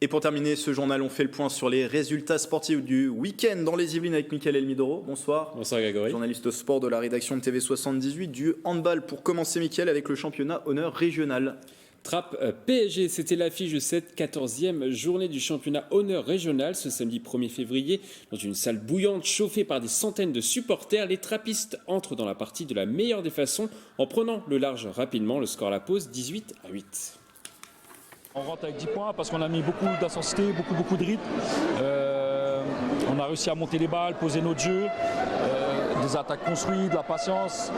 Et pour terminer ce journal, on fait le point sur les résultats sportifs du week-end dans les Yvelines avec Mickaël Elmidoro. Bonsoir. Bonsoir Grégory. Journaliste sport de la rédaction de TV78 du handball. Pour commencer, Mickaël, avec le championnat honneur régional. Trappes PSG, c'était l'affiche de cette 14e journée du championnat honneur régional ce samedi 1er février. Dans une salle bouillante chauffée par des centaines de supporters, les trappistes entrent dans la partie de la meilleure des façons en prenant le large rapidement. Le score à la pause, 18-8. On rentre avec 10 points parce qu'on a mis beaucoup d'intensité, beaucoup de rythme. On a réussi à monter les balles, poser notre jeu, des attaques construites, de la patience.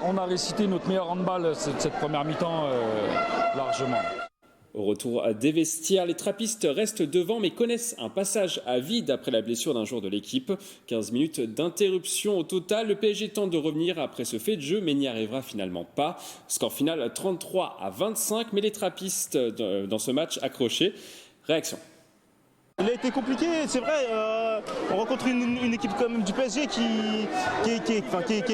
On a récité notre meilleur handball cette première mi-temps largement. Au retour des vestiaires, les trappistes restent devant mais connaissent un passage à vide après la blessure d'un joueur de l'équipe. 15 minutes d'interruption au total. Le PSG tente de revenir après ce fait de jeu mais n'y arrivera finalement pas. Score final 33-25, mais les trappistes dans ce match accrochés. Réaction. Il a été compliqué, c'est vrai. On rencontre une équipe quand même du PSG qui est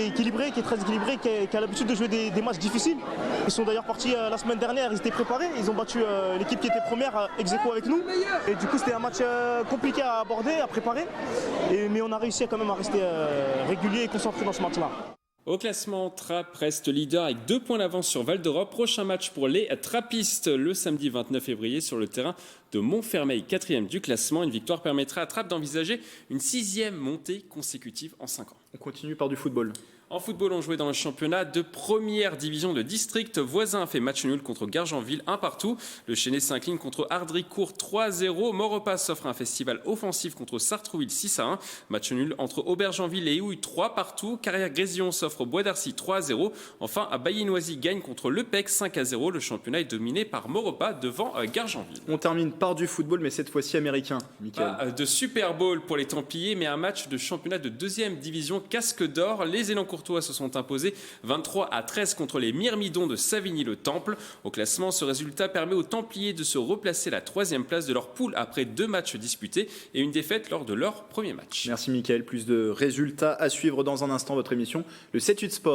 équilibrée, qui est très équilibrée, qui a l'habitude de jouer des matchs difficiles. Ils sont d'ailleurs partis la semaine dernière, ils étaient préparés, ils ont battu l'équipe qui était première ex aequo avec nous. Et du coup c'était un match compliqué à aborder, à préparer. Mais on a réussi quand même à rester régulier et concentré dans ce match-là. Au classement, Trappes reste leader avec 2 points d'avance sur Val d'Europe. Prochain match pour les trappistes le samedi 29 février sur le terrain de Montfermeil, 4e du classement. Une victoire permettra à Trappes d'envisager une 6e montée consécutive en 5 ans. On continue par du football. En football, on jouait dans le championnat de première division de district. Voisin a fait match nul contre Gargenville, 1-1. Le Chesnay s'incline contre Ardricourt, 3-0. Maurepas s'offre un festival offensif contre Sartrouville, 6-1. Match nul entre Aubergenville et Houille, 3-3. Carrière-Grésillon s'offre Bois d'Arcy, 3-0. Enfin, Bailly-Noisy gagne contre Lepec, 5-0. Le championnat est dominé par Maurepas devant Gargenville. On termine par du football, mais cette fois-ci américain. Mickaël. De Super Bowl pour les Templiers, mais un match de championnat de 2e division casque d'or. Les élans courtois se sont imposés 23-13 contre les Myrmidons de Savigny-le-Temple. Au classement, ce résultat permet aux Templiers de se replacer à la 3e place de leur poule après 2 matchs disputés et une défaite lors de leur premier match. Merci Mickaël. Plus de résultats à suivre dans un instant votre émission, le 7-8 Sport.